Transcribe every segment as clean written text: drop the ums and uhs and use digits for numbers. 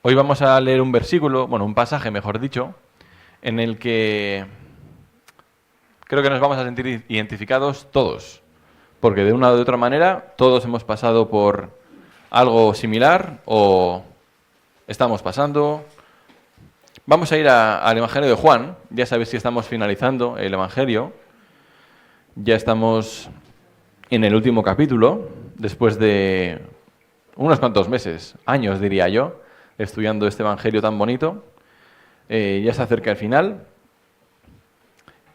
Hoy vamos a leer un versículo, bueno, un pasaje, mejor dicho, en el que creo que nos vamos a sentir identificados todos, porque de una u otra manera todos hemos pasado por algo similar o estamos pasando. Vamos a ir al Evangelio de Juan. Ya sabéis que estamos finalizando el Evangelio. Ya estamos en el último capítulo, después de unos cuantos meses, años diría yo, estudiando este Evangelio tan bonito. Ya se acerca el final.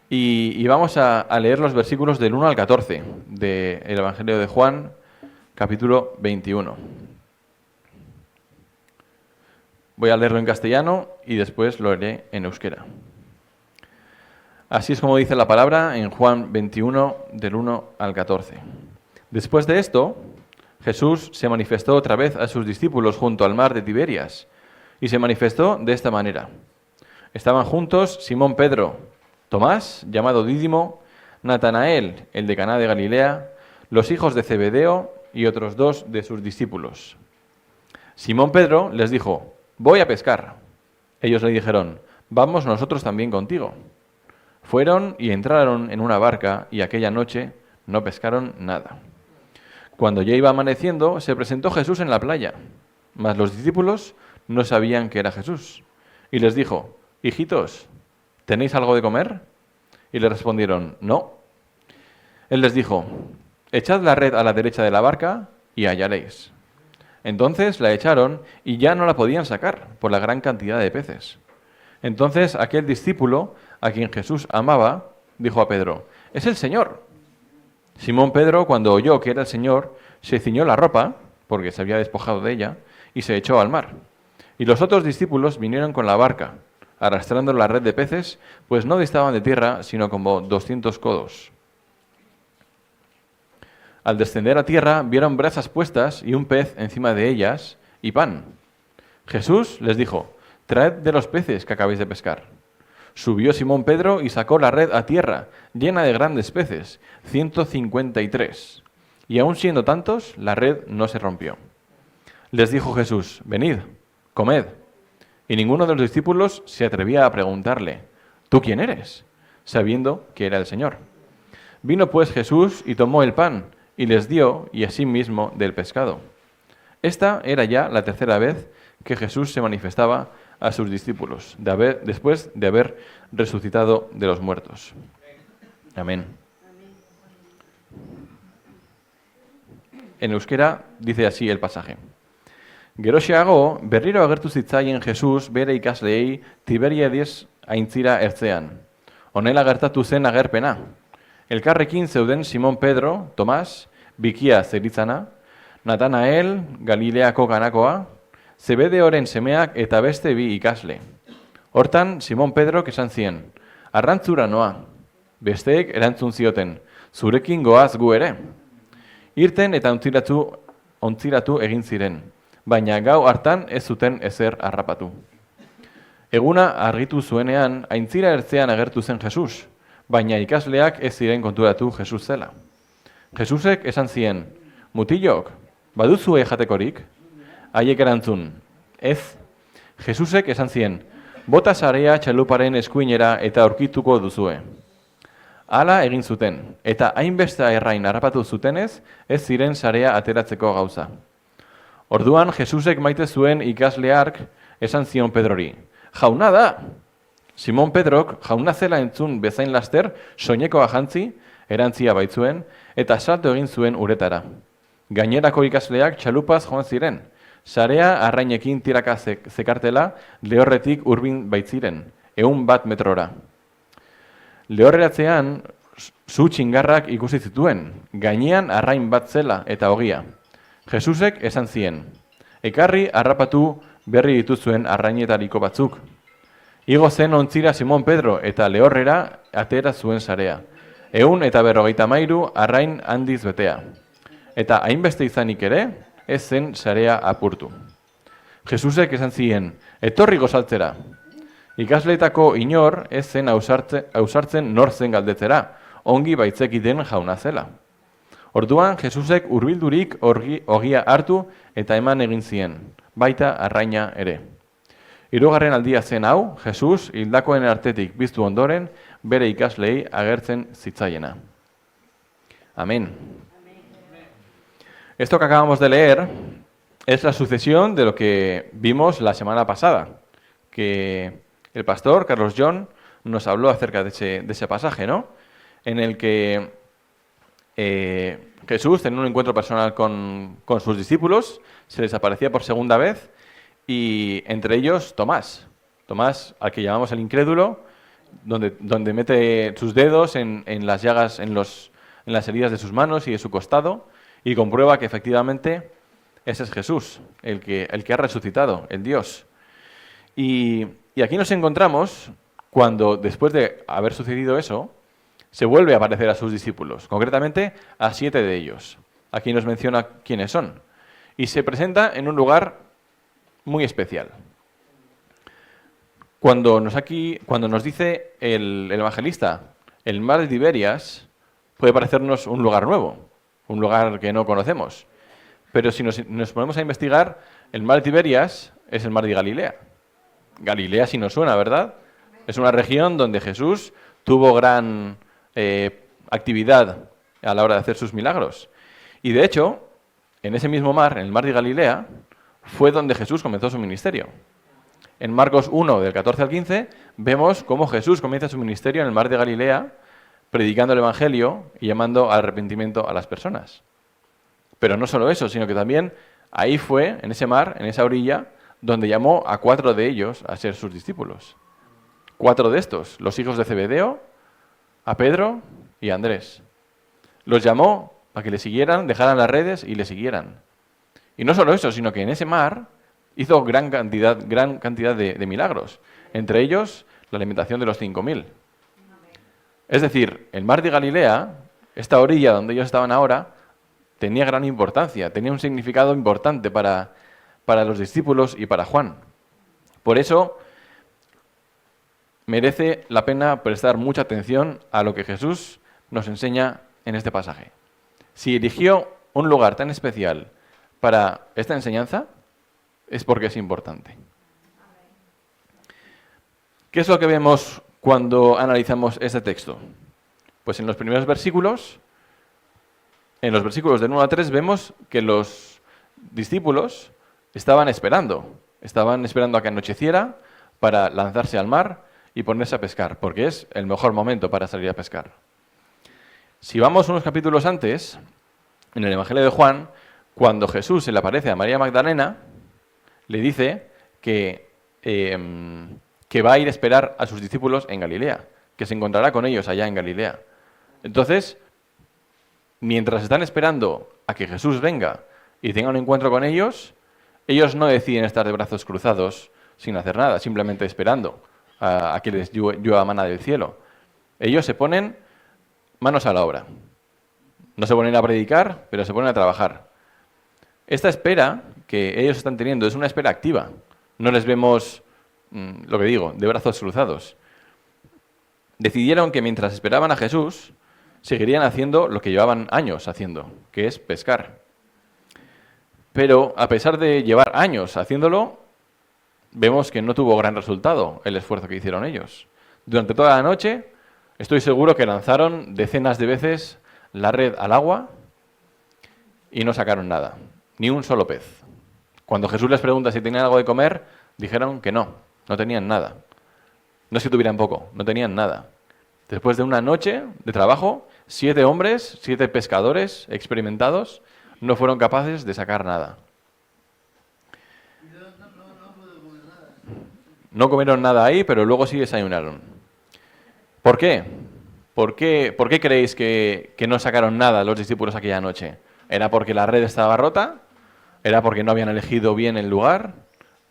Y vamos a leer los versículos del 1 al 14 del Evangelio de Juan, capítulo 21. Voy a leerlo en castellano y después lo leeré en euskera. Así es como dice la palabra en Juan 21, del 1 al 14. Después de esto, Jesús se manifestó otra vez a sus discípulos junto al mar de Tiberias, y se manifestó de esta manera. Estaban juntos Simón Pedro, Tomás, llamado Dídimo, Natanael, el de Caná de Galilea, los hijos de Zebedeo y otros dos de sus discípulos. Simón Pedro les dijo: «Voy a pescar». Ellos le dijeron: «Vamos nosotros también contigo». Fueron y entraron en una barca y aquella noche no pescaron nada. Cuando ya iba amaneciendo, se presentó Jesús en la playa, mas los discípulos no sabían que era Jesús. Y les dijo: «Hijitos, ¿tenéis algo de comer?» Y le respondieron: «No». Él les dijo: «Echad la red a la derecha de la barca y hallaréis». Entonces la echaron y ya no la podían sacar por la gran cantidad de peces. Entonces aquel discípulo, a quien Jesús amaba, dijo a Pedro: «Es el Señor». Simón Pedro, cuando oyó que era el Señor, se ciñó la ropa, porque se había despojado de ella, y se echó al mar. Y los otros discípulos vinieron con la barca, arrastrando la red de peces, pues no distaban de tierra, sino como 200 codos. Al descender a tierra, vieron brasas puestas y un pez encima de ellas, y pan. Jesús les dijo: «Traed de los peces que acabáis de pescar». Subió Simón Pedro y sacó la red a tierra, llena de grandes peces, 153. Y aun siendo tantos, la red no se rompió. Les dijo Jesús: «Venid, comed». Y ninguno de los discípulos se atrevía a preguntarle: «¿Tú quién eres?», sabiendo que era el Señor. Vino pues Jesús y tomó el pan, y les dio, y asimismo del pescado. Esta era ya la tercera vez que Jesús se manifestaba a sus discípulos, después de haber resucitado de los muertos. Amén. En euskera dice así el pasaje. Geroxeago, berriro agertu zitzaien Jesus bere ikasleei Tiberiades aintzira ertzean. Honela gertatu zen agerpena. Elkarrekin zeuden Simón Pedro, Tomás, Bikia zeritzana, Natanael, Galileako Kanakoa, Zebedeoren semeak eta beste bi ikasle. Hortan, Simón Pedrok esan zien: «Arrantzura noa». Besteek erantzun zioten: «Zurekin goaz gu ere». Irten eta ontziratu egin ziren, baina gau hartan ez zuten ezer harrapatu. Eguna argitu zuenean, aintzira ertzean agertu zen Jesus, baina ikasleak ez ziren konturatu Jesus zela. Jesusek esan zien: «Mutilok, baduzue jatekorik?» Haiek erantzun: «Ez». Jesusek esan zien: «Bota sarea txaluparen eskuinera eta aurkituko duzue». Hala egin zuten, eta hainbeste errain harrapatu zutenez, ez ziren sarea ateratzeko gauza. Orduan Jesusek maite zuen ikasle hark esan zion Pedrori: «Jauna da!» Simón Pedrok jauna zela entzun bezain laster soinekoa jantzi, erantzia baitzuen, eta salto egin zuen uretara. Gainerako ikasleak txalupaz joan ziren, sarea arrainekin tiraka zekartela lehorretik hurbil baitziren, 100 metrora. Lehorreratzean zu txingarrak ikusi zituen, gainean arrain bat zela eta ogia. Jesusek esan zien: «Ekarri harrapatu berri dituzuen arrainetariko batzuk». Igo zen ontzira Simón Pedro eta lehorrera atera zuen sarea, 153 arrain handiz betea. Eta hainbeste izanik ere, ez zen sarea apurtu. Jesusek esan zien: «Etorri gozaltzera». Ikasleetako inor ez zen ausartzen nor zen galdetzera, ongi baitzekiten jauna zela. Orduan Jesusek hurbildurik ogia hartu eta eman egin zien, baita arraina ere. Hirugarren aldia zen hau, Jesus hildakoen artetik biztu ondoren, bere ikaslei agertzen zitzaiena. Amén. Esto que acabamos de leer es la sucesión de lo que vimos la semana pasada, que el pastor Carlos John nos habló acerca de ese pasaje, ¿no? En el que Jesús tenía un encuentro personal con sus discípulos, se les aparecía por segunda vez, y entre ellos Tomás, al que llamamos el incrédulo, donde mete sus dedos en las llagas, en las heridas de sus manos y de su costado, y comprueba que efectivamente ese es Jesús, el que ha resucitado, el Dios. Y aquí nos encontramos cuando, después de haber sucedido eso, se vuelve a aparecer a sus discípulos, concretamente a 7 de ellos. Aquí nos menciona quiénes son. Y se presenta en un lugar muy especial. Cuando nos dice el evangelista, el mar de Tiberias, puede parecernos un lugar nuevo, un lugar que no conocemos. Pero si nos ponemos a investigar, el mar de Tiberias es el mar de Galilea. Galilea sí nos suena, ¿verdad? Es una región donde Jesús tuvo gran actividad a la hora de hacer sus milagros. Y de hecho, en ese mismo mar, en el mar de Galilea, fue donde Jesús comenzó su ministerio. En Marcos 1, del 14 al 15, vemos cómo Jesús comienza su ministerio en el mar de Galilea, predicando el Evangelio y llamando al arrepentimiento a las personas. Pero no solo eso, sino que también ahí fue, en ese mar, en esa orilla, donde llamó a 4 de ellos a ser sus discípulos. 4 de estos, los hijos de Zebedeo, a Pedro y a Andrés. Los llamó a que le siguieran, dejaran las redes y le siguieran. Y no solo eso, sino que en ese mar hizo gran cantidad de milagros. Entre ellos, la alimentación de los 5.000. Es decir, el mar de Galilea, esta orilla donde ellos estaban ahora, tenía gran importancia, tenía un significado importante para los discípulos y para Juan. Por eso merece la pena prestar mucha atención a lo que Jesús nos enseña en este pasaje. Si eligió un lugar tan especial para esta enseñanza, es porque es importante. ¿Qué es lo que vemos cuando analizamos este texto? Pues en los primeros versículos, en los versículos del 1 a 3, vemos que los discípulos estaban esperando a que anocheciera para lanzarse al mar y ponerse a pescar, porque es el mejor momento para salir a pescar. Si vamos unos capítulos antes, en el Evangelio de Juan, cuando Jesús se le aparece a María Magdalena, le dice que va a ir a esperar a sus discípulos en Galilea, que se encontrará con ellos allá en Galilea. Entonces, mientras están esperando a que Jesús venga y tenga un encuentro con ellos no deciden estar de brazos cruzados sin hacer nada, simplemente esperando a que les llueva maná del cielo. Ellos se ponen manos a la obra. No se ponen a predicar, pero se ponen a trabajar. Esta espera que ellos están teniendo es una espera activa. No les vemos, lo que digo, de brazos cruzados. Decidieron que mientras esperaban a Jesús, seguirían haciendo lo que llevaban años haciendo, que es pescar. Pero a pesar de llevar años haciéndolo, vemos que no tuvo gran resultado el esfuerzo que hicieron ellos. Durante toda la noche, estoy seguro que lanzaron decenas de veces la red al agua y no sacaron nada, ni un solo pez. Cuando Jesús les pregunta si tenían algo de comer, dijeron que no tenían nada. No es que tuvieran poco, no tenían nada. Después de una noche de trabajo, 7 hombres, 7 pescadores experimentados, no fueron capaces de sacar nada. No comieron nada ahí, pero luego sí desayunaron. ¿Por qué? ¿Por qué creéis que no sacaron nada los discípulos aquella noche? ¿Era porque la red estaba rota? ¿Era porque no habían elegido bien el lugar?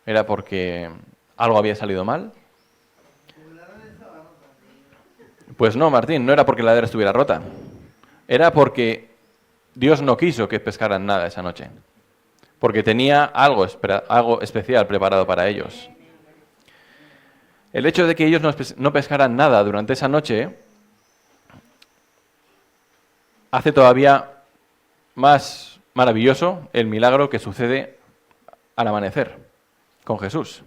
¿Era porque algo había salido mal? Pues no, Martín, no era porque la red estuviera rota. Era porque Dios no quiso que pescaran nada esa noche. Porque tenía algo especial preparado para ellos. El hecho de que ellos no pescaran nada durante esa noche hace todavía más maravilloso el milagro que sucede al amanecer con Jesús.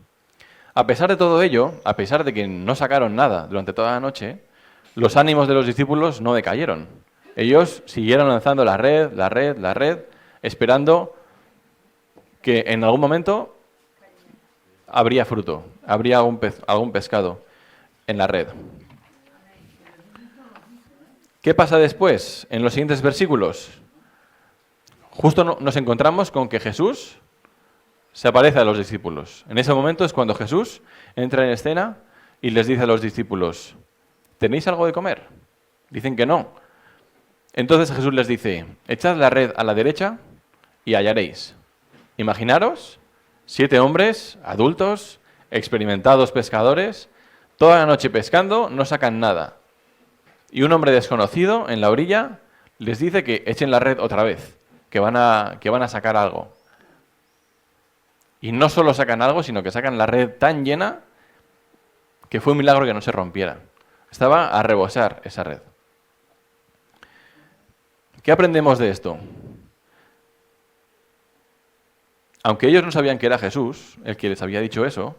A pesar de todo ello, a pesar de que no sacaron nada durante toda la noche, los ánimos de los discípulos no decayeron. Ellos siguieron lanzando la red, esperando que en algún momento habría fruto, habría algún pescado en la red. ¿Qué pasa después? En los siguientes versículos, justo nos encontramos con que Jesús se aparece a los discípulos. En ese momento es cuando Jesús entra en escena y les dice a los discípulos, ¿tenéis algo de comer? Dicen que no. Entonces Jesús les dice, echad la red a la derecha y hallaréis. Imaginaros 7 hombres, adultos, experimentados pescadores, toda la noche pescando, no sacan nada. Y un hombre desconocido en la orilla les dice que echen la red otra vez, que van a sacar algo. Y no solo sacan algo, sino que sacan la red tan llena que fue un milagro que no se rompiera. Estaba a rebosar esa red. ¿Qué aprendemos de esto? Aunque ellos no sabían que era Jesús el que les había dicho eso,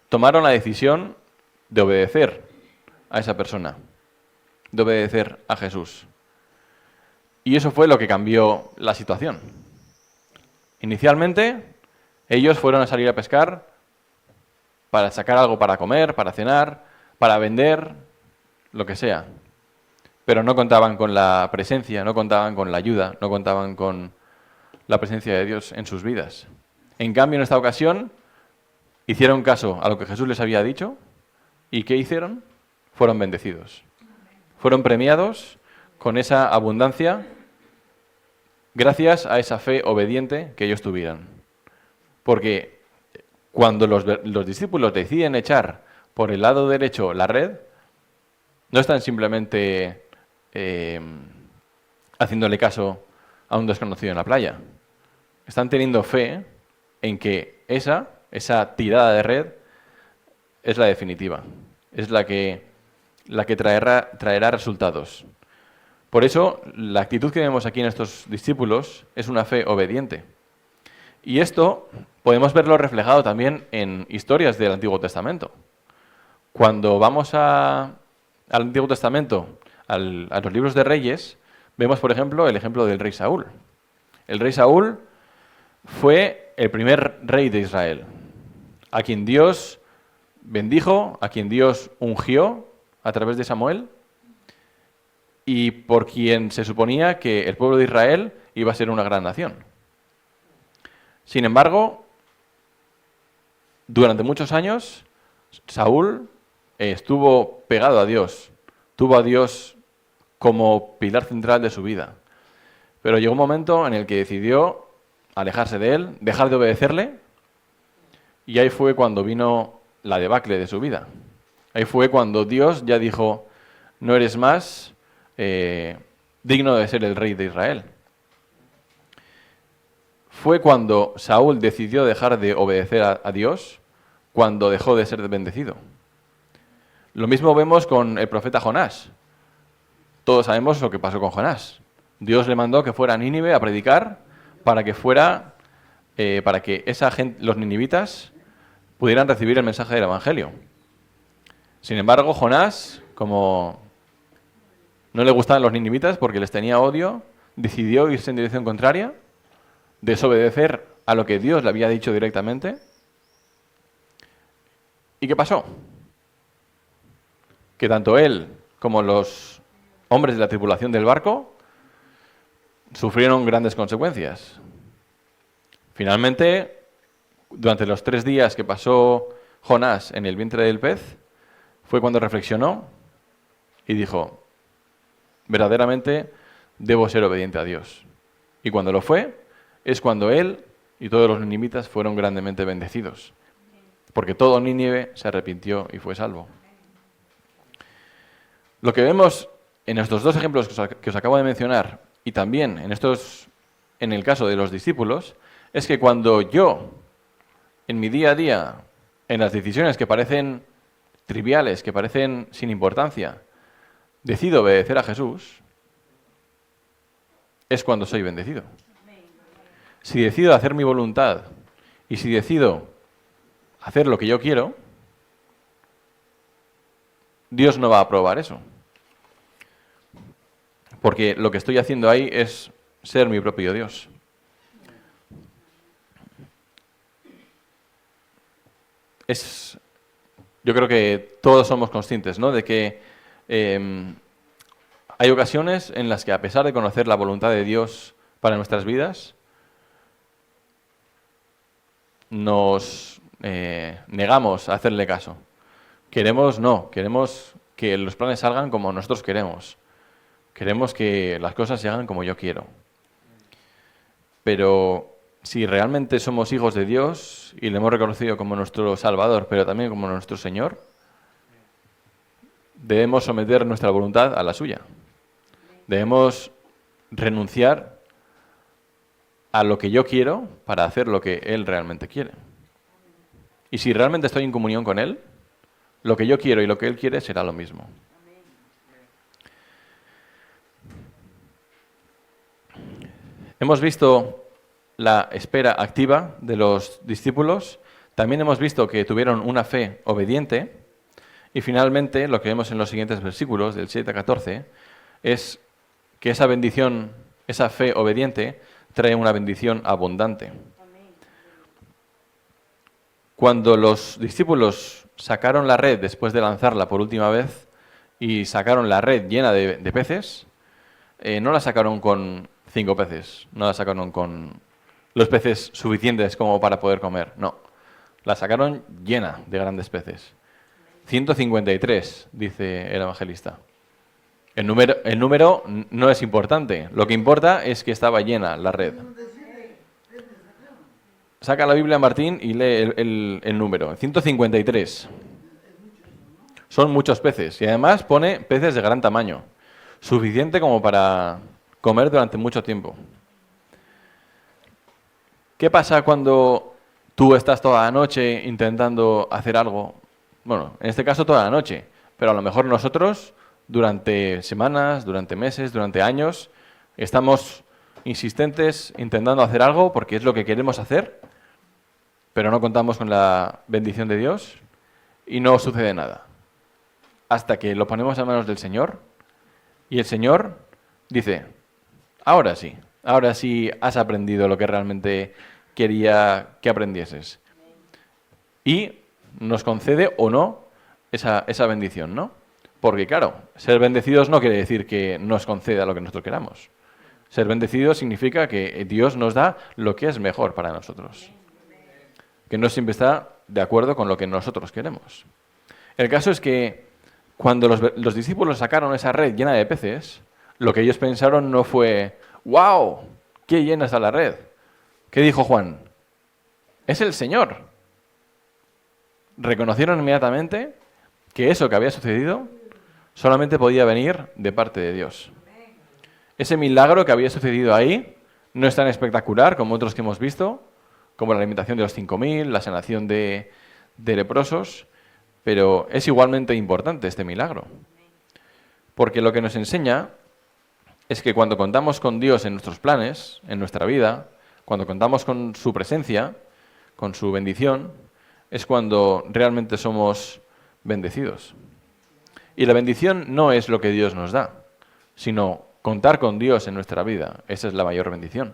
tomaron la decisión de obedecer a esa persona, de obedecer a Jesús. Y eso fue lo que cambió la situación. Inicialmente, ellos fueron a salir a pescar para sacar algo para comer, para cenar, para vender, lo que sea. Pero no contaban con la presencia, no contaban con la ayuda, no contaban con la presencia de Dios en sus vidas. En cambio, en esta ocasión, hicieron caso a lo que Jesús les había dicho. ¿Y qué hicieron? Fueron bendecidos. Fueron premiados con esa abundancia gracias a esa fe obediente que ellos tuvieran. Porque cuando los discípulos deciden echar por el lado derecho la red, no están simplemente haciéndole caso a un desconocido en la playa. Están teniendo fe en que esa tirada de red es la definitiva, es la que traerá resultados. Por eso, la actitud que vemos aquí en estos discípulos es una fe obediente. Y esto podemos verlo reflejado también en historias del Antiguo Testamento. Cuando vamos al Antiguo Testamento, a los libros de Reyes, vemos, por ejemplo, el ejemplo del rey Saúl. El rey Saúl fue el primer rey de Israel, a quien Dios bendijo, a quien Dios ungió a través de Samuel, y por quien se suponía que el pueblo de Israel iba a ser una gran nación. Sin embargo, durante muchos años, Saúl estuvo pegado a Dios, tuvo a Dios como pilar central de su vida. Pero llegó un momento en el que decidió alejarse de él, dejar de obedecerle, y ahí fue cuando vino la debacle de su vida. Ahí fue cuando Dios ya dijo, no eres más digno de ser el rey de Israel. Fue cuando Saúl decidió dejar de obedecer a Dios, cuando dejó de ser bendecido. Lo mismo vemos con el profeta Jonás. Todos sabemos lo que pasó con Jonás. Dios le mandó que fuera a Nínive a predicar para que esa gente, los ninivitas, pudieran recibir el mensaje del Evangelio. Sin embargo, Jonás, como no le gustaban los ninivitas porque les tenía odio, decidió irse en dirección contraria, desobedecer a lo que Dios le había dicho directamente. ¿Y qué pasó? Que tanto él como los hombres de la tripulación del barco sufrieron grandes consecuencias. Finalmente, durante los 3 días que pasó Jonás en el vientre del pez, fue cuando reflexionó y dijo, verdaderamente debo ser obediente a Dios. Y cuando lo fue, es cuando él y todos los ninivitas fueron grandemente bendecidos. Porque todo Nínive se arrepintió y fue salvo. Lo que vemos en estos 2 ejemplos que os acabo de mencionar, y también en el caso de los discípulos, es que cuando yo, en mi día a día, en las decisiones que parecen triviales, que parecen sin importancia, decido obedecer a Jesús, es cuando soy bendecido. Si decido hacer mi voluntad y si decido hacer lo que yo quiero, Dios no va a aprobar eso. Porque lo que estoy haciendo ahí es ser mi propio Dios. Yo creo que todos somos conscientes, ¿no?, de que hay ocasiones en las que, a pesar de conocer la voluntad de Dios para nuestras vidas, nos negamos a hacerle caso. Queremos que los planes salgan como nosotros queremos. Queremos que las cosas se hagan como yo quiero. Pero si realmente somos hijos de Dios y le hemos reconocido como nuestro Salvador, pero también como nuestro Señor, debemos someter nuestra voluntad a la suya. Debemos renunciar a lo que yo quiero para hacer lo que Él realmente quiere. Y si realmente estoy en comunión con Él, lo que yo quiero y lo que Él quiere será lo mismo. Hemos visto la espera activa de los discípulos, también hemos visto que tuvieron una fe obediente, y finalmente lo que vemos en los siguientes versículos, del 7 a 14, es que esa bendición, esa fe obediente, trae una bendición abundante. Cuando los discípulos sacaron la red después de lanzarla por última vez y sacaron la red llena de peces, no la sacaron con 5 peces, no la sacaron con los peces suficientes como para poder comer, no. La sacaron llena de grandes peces. 153, dice el evangelista. El número no es importante, lo que importa es que estaba llena la red. Saca la Biblia, Martín, y lee el número. 153. Son muchos peces. Y además pone peces de gran tamaño. Suficiente como para comer durante mucho tiempo. ¿Qué pasa cuando tú estás toda la noche intentando hacer algo? Bueno, en este caso toda la noche. Pero a lo mejor nosotros, durante semanas, durante meses, durante años, estamos insistentes intentando hacer algo porque es lo que queremos hacer, pero no contamos con la bendición de Dios y no sucede nada. Hasta que lo ponemos a manos del Señor y el Señor dice, ahora sí has aprendido lo que realmente quería que aprendieses. Y nos concede o no esa bendición, ¿no? Porque claro, ser bendecidos no quiere decir que nos conceda lo que nosotros queramos. Ser bendecidos significa que Dios nos da lo que es mejor para nosotros, que no siempre está de acuerdo con lo que nosotros queremos. El caso es que cuando los discípulos sacaron esa red llena de peces, lo que ellos pensaron no fue, ¡wow! ¡Qué llena está la red! ¿Qué dijo Juan? Es el Señor. Reconocieron inmediatamente que eso que había sucedido solamente podía venir de parte de Dios. Ese milagro que había sucedido ahí no es tan espectacular como otros que hemos visto, como la alimentación de los 5.000, la sanación de leprosos, pero es igualmente importante este milagro. Porque lo que nos enseña es que cuando contamos con Dios en nuestros planes, en nuestra vida, cuando contamos con su presencia, con su bendición, es cuando realmente somos bendecidos. Y la bendición no es lo que Dios nos da, sino contar con Dios en nuestra vida. Esa es la mayor bendición.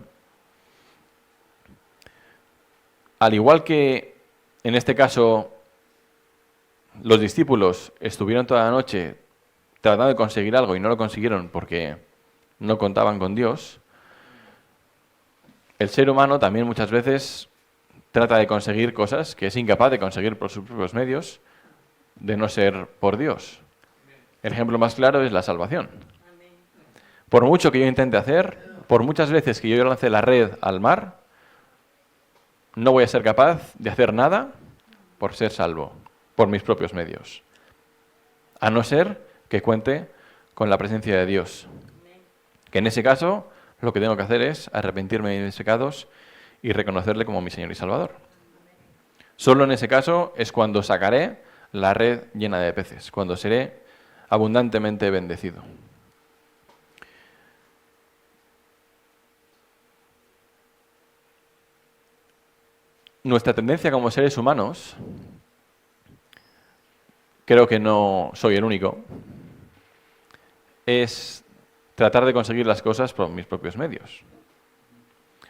Al igual que en este caso los discípulos estuvieron toda la noche tratando de conseguir algo y no lo consiguieron porque no contaban con Dios, el ser humano también muchas veces trata de conseguir cosas que es incapaz de conseguir por sus propios medios, de no ser por Dios. El ejemplo más claro es la salvación. Por mucho que yo intente hacer, por muchas veces que yo lance la red al mar, no voy a ser capaz de hacer nada por ser salvo, por mis propios medios. A no ser que cuente con la presencia de Dios. Que en ese caso, lo que tengo que hacer es arrepentirme de mis pecados y reconocerle como mi Señor y Salvador. Solo en ese caso es cuando sacaré la red llena de peces, cuando seré abundantemente bendecido. Nuestra tendencia como seres humanos creo que no soy el único, es tratar de conseguir las cosas por mis propios medios.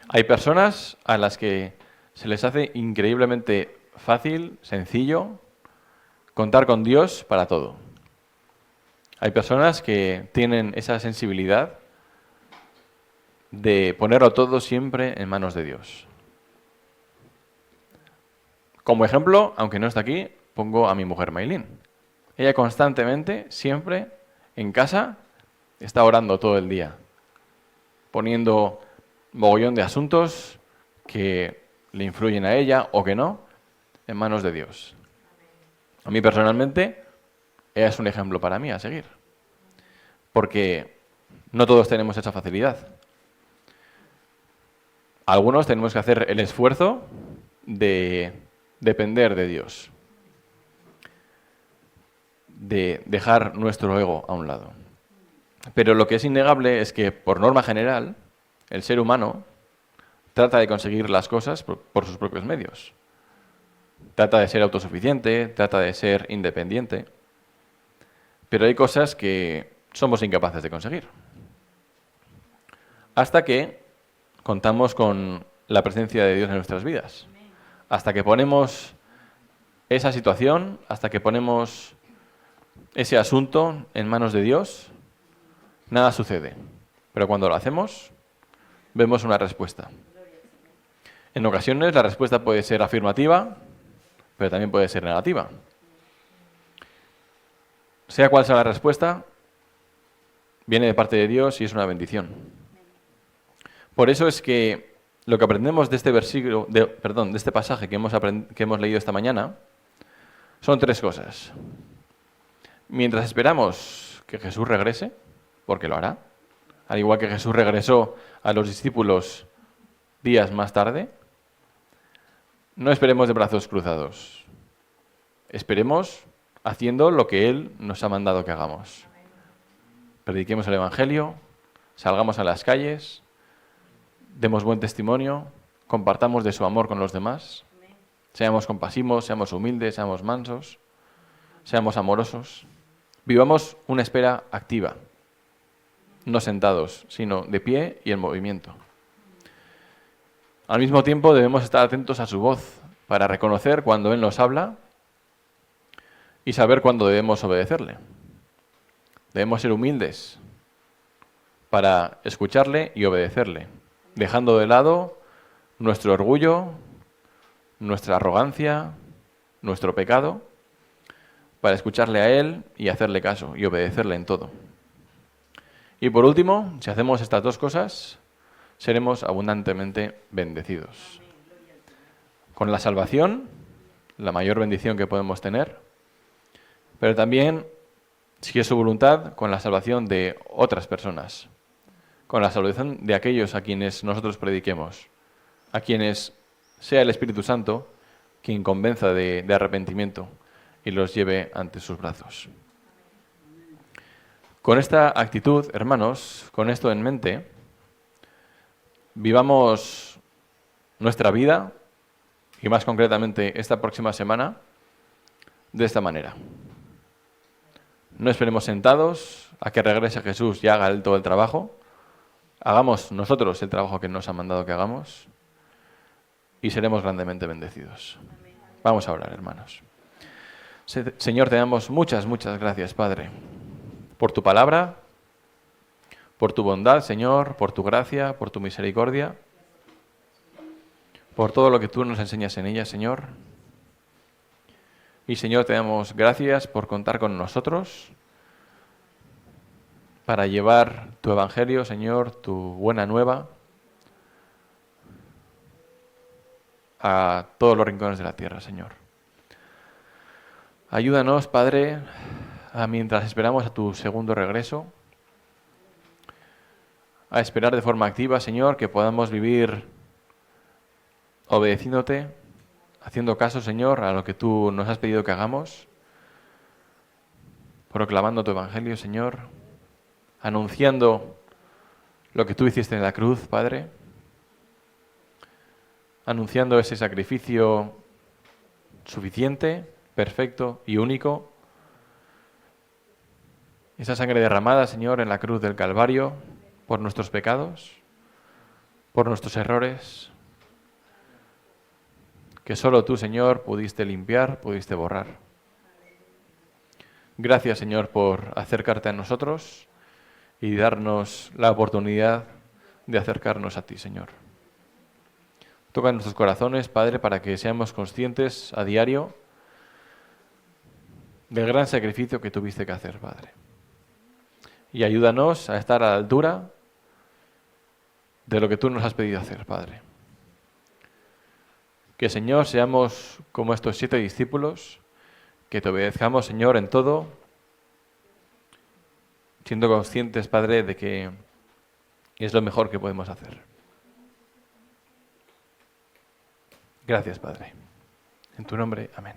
Hay personas a las que se les hace increíblemente fácil, sencillo, contar con Dios para todo. Hay personas que tienen esa sensibilidad de ponerlo todo siempre en manos de Dios. Como ejemplo, aunque no está aquí, pongo a mi mujer Maylin. Ella constantemente, siempre, en casa, está orando todo el día, poniendo mogollón de asuntos que le influyen a ella o que no, en manos de Dios. A mí personalmente, ella es un ejemplo para mí a seguir, porque no todos tenemos esa facilidad. Algunos tenemos que hacer el esfuerzo de depender de Dios, de dejar nuestro ego a un lado. Pero lo que es innegable es que, por norma general, el ser humano trata de conseguir las cosas por sus propios medios. Trata de ser autosuficiente, trata de ser independiente, pero hay cosas que somos incapaces de conseguir. Hasta que contamos con la presencia de Dios en nuestras vidas. Hasta que ponemos esa situación, hasta que ponemos ese asunto en manos de Dios, nada sucede. Pero cuando lo hacemos, vemos una respuesta. En ocasiones la respuesta puede ser afirmativa, pero también puede ser negativa. Sea cual sea la respuesta, viene de parte de Dios y es una bendición. Por eso es que lo que aprendemos de este versículo, de este pasaje que hemos leído esta mañana, son tres cosas. Mientras esperamos que Jesús regrese, porque lo hará, al igual que Jesús regresó a los discípulos días más tarde, no esperemos de brazos cruzados. Esperemos haciendo lo que Él nos ha mandado que hagamos. Prediquemos el Evangelio, salgamos a las calles, demos buen testimonio, compartamos de su amor con los demás, seamos compasivos, seamos humildes, seamos mansos, seamos amorosos. Vivamos una espera activa, no sentados, sino de pie y en movimiento. Al mismo tiempo debemos estar atentos a su voz para reconocer cuando Él nos habla y saber cuándo debemos obedecerle. Debemos ser humildes para escucharle y obedecerle, dejando de lado nuestro orgullo, nuestra arrogancia, nuestro pecado, para escucharle a Él y hacerle caso y obedecerle en todo. Y por último, si hacemos estas dos cosas, seremos abundantemente bendecidos. Con la salvación, la mayor bendición que podemos tener, pero también, si es su voluntad, con la salvación de otras personas, con la salvación de aquellos a quienes nosotros prediquemos, a quienes sea el Espíritu Santo quien convenza de arrepentimiento y los lleve ante sus brazos. Con esta actitud, hermanos, con esto en mente, vivamos nuestra vida, y más concretamente esta próxima semana, de esta manera. No esperemos sentados a que regrese Jesús y haga Él todo el trabajo. Hagamos nosotros el trabajo que nos ha mandado que hagamos y seremos grandemente bendecidos. Vamos a orar, hermanos. Señor, te damos muchas gracias, Padre, por tu palabra, por tu bondad, Señor, por tu gracia, por tu misericordia, por todo lo que tú nos enseñas en ella, Señor. Y, Señor, te damos gracias por contar con nosotros para llevar tu evangelio, Señor, tu buena nueva, a todos los rincones de la tierra, Señor. Ayúdanos, Padre, mientras esperamos a tu segundo regreso, a esperar de forma activa, Señor, que podamos vivir obedeciéndote, haciendo caso, Señor, a lo que tú nos has pedido que hagamos, proclamando tu evangelio, Señor, anunciando lo que tú hiciste en la cruz, Padre, anunciando ese sacrificio suficiente, perfecto y único esa sangre derramada, Señor, en la cruz del Calvario, por nuestros pecados, por nuestros errores, que solo tú, Señor, pudiste limpiar, pudiste borrar. Gracias, Señor, por acercarte a nosotros y darnos la oportunidad de acercarnos a ti, Señor. Toca nuestros corazones, Padre, para que seamos conscientes a diario del gran sacrificio que tuviste que hacer, Padre. Y ayúdanos a estar a la altura de lo que tú nos has pedido hacer, Padre. Que, Señor, seamos como estos 7 discípulos, que te obedezcamos, Señor, en todo, siendo conscientes, Padre, de que es lo mejor que podemos hacer. Gracias, Padre. En tu nombre, amén.